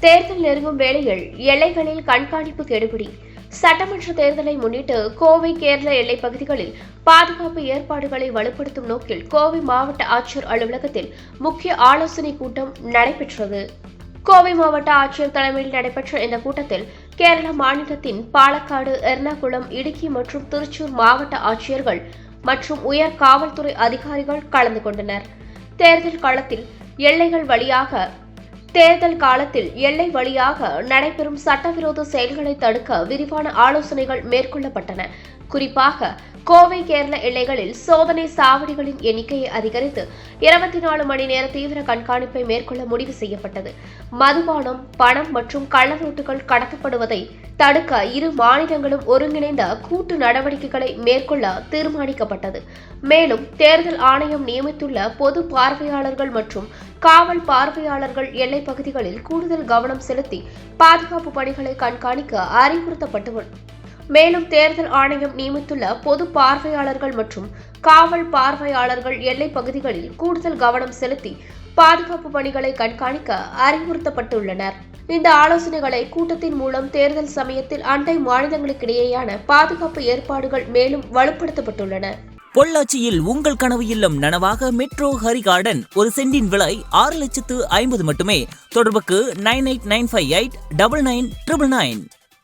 தேர்தல் நெருங்கும் வேளையில் எல்லைகளில் கண்காணிப்பு கெடுபிடி. சட்டமன்ற தேர்தலை முன்னிட்டு கோவை கேரள எல்லைப் பகுதிகளில் பாதுகாப்பு ஏற்பாடுகளை வலுப்படுத்தும் நோக்கில் கோவை மாவட்ட ஆட்சியர் அலுவலகத்தில் முக்கிய ஆலோசனைக் கூட்டம் நடைபெற்றது. கோவை மாவட்ட ஆட்சியர் தலைமையில் நடைபெற்ற இந்த கூட்டத்தில் கேரள மாநிலத்தின் பாலக்காடு, எர்ணாகுளம், இடுக்கி மற்றும் திருச்சூர் மாவட்ட ஆட்சியர்கள் மற்றும் உயர் காவல்துறை அதிகாரிகள் கலந்து கொண்டனர். தேர்தல் காலத்தில் எல்லை வழியாக நடைபெறும் சட்டவிரோத செயல்களை தடுக்க விரிவான ஆலோசனைகள் மேற்கொள்ளப்பட்டன. குறிப்பாக கோவை கேரள எல்லைகளில் சோதனை சாவடிகளின் எண்ணிக்கையை அதிகரித்து 24 மணி நேர தீவிர கண்காணிப்பை மேற்கொள்ள முடிவு செய்யப்பட்டது. மதுபானம், பணம் மற்றும் கள்ளநோட்டுகள் கடத்தப்படுவதை தடுக்க இரு மாநிலங்களும் ஒருங்கிணைந்த கூட்டு நடவடிக்கைகளை மேற்கொள்ள தீர்மானிக்கப்பட்டது. மேலும் தேர்தல் ஆணையம் நியமித்துள்ள பொது பார்வையாளர்கள் மற்றும் காவல் பார்வையாளர்கள் எல்லைப் பகுதிகளில் கூடுதல் கவனம் செலுத்தி பாதுகாப்பு பணிகளை கண்காணிக்க அறிவுறுத்தப்பட்டுள்ளது. மேலும் தேர்தல் ஆணையம் நியமித்துள்ள பொது பார்வையாளர்கள் மற்றும் காவல் பார்வையாளர்கள் எல்லைப் பகுதிகளில் கூடுதல் கவனம் செலுத்தி பாதுகாப்பு பணிகளை கண்காணிக்க அறிவுறுத்தப்பட்டுள்ளனர். இந்த ஆலோசனைகளை கூட்டத்தின் மூலம் தேர்தல் சமயத்தில் அண்டை மாநிலங்களுக்கிடையேயான பாதுகாப்பு ஏற்பாடுகள் மேலும் வலுப்படுத்தப்பட்டுள்ளன. பொள்ளாச்சியில் உங்கள் கனவு இல்லம் நனவாக மெட்ரோ ஹரி கார்டன். ஒரு சென்டின் விலை 6,50,000 மட்டுமே. தொடர்புக்கு 9895899999.